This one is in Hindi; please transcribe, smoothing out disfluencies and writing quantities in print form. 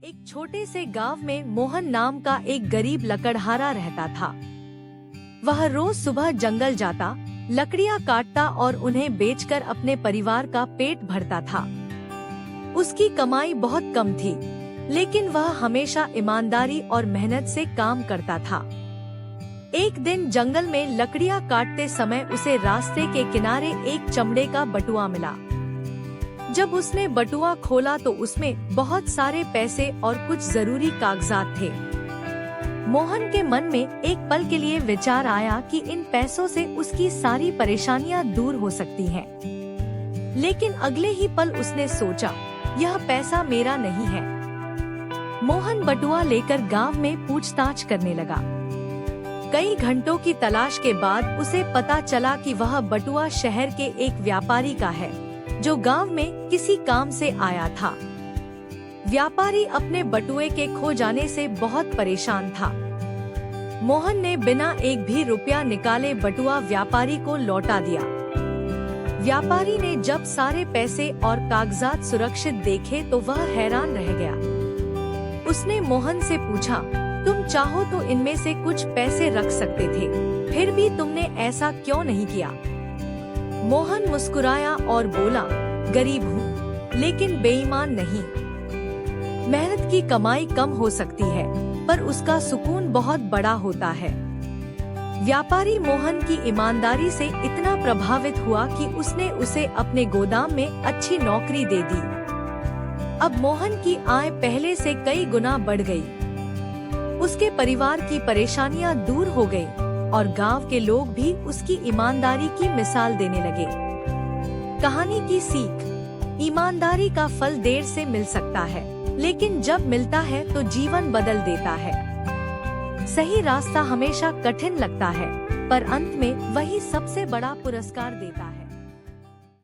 एक छोटे से गांव में मोहन नाम का एक गरीब लकड़हारा रहता था। वह रोज सुबह जंगल जाता, लकड़ियां काटता और उन्हें बेचकर अपने परिवार का पेट भरता था। उसकी कमाई बहुत कम थी, लेकिन वह हमेशा ईमानदारी और मेहनत से काम करता था। एक दिन जंगल में लकड़ियां काटते समय उसे रास्ते के किनारे एक चमड़े का बटुआ मिला। जब उसने बटुआ खोला तो उसमें बहुत सारे पैसे और कुछ जरूरी कागजात थे। मोहन के मन में एक पल के लिए विचार आया कि इन पैसों से उसकी सारी परेशानियां दूर हो सकती हैं। लेकिन अगले ही पल उसने सोचा, यह पैसा मेरा नहीं है। मोहन बटुआ लेकर गांव में पूछताछ करने लगा। कई घंटों की तलाश के बाद उसे पता चला कि वह बटुआ शहर के एक व्यापारी का है, जो गांव में किसी काम से आया था। व्यापारी अपने बटुए के खो जाने से बहुत परेशान था। मोहन ने बिना एक भी रुपया निकाले बटुआ व्यापारी को लौटा दिया। व्यापारी ने जब सारे पैसे और कागजात सुरक्षित देखे तो वह हैरान रह गया। उसने मोहन से पूछा, तुम चाहो तो इनमें से कुछ पैसे रख सकते थे, फिर भी तुमने ऐसा क्यों नहीं किया? मोहन मुस्कुराया और बोला, गरीब हूँ, लेकिन बेईमान नहीं। मेहनत की कमाई कम हो सकती है, पर उसका सुकून बहुत बड़ा होता है। व्यापारी मोहन की ईमानदारी से इतना प्रभावित हुआ कि उसने उसे अपने गोदाम में अच्छी नौकरी दे दी। अब मोहन की आय पहले से कई गुना बढ़ गई। उसके परिवार की परेशानियां दूर हो गई और गांव के लोग भी उसकी ईमानदारी की मिसाल देने लगे। कहानी की सीख: ईमानदारी का फल देर से मिल सकता है, लेकिन जब मिलता है तो जीवन बदल देता है। सही रास्ता हमेशा कठिन लगता है, पर अंत में वही सबसे बड़ा पुरस्कार देता है।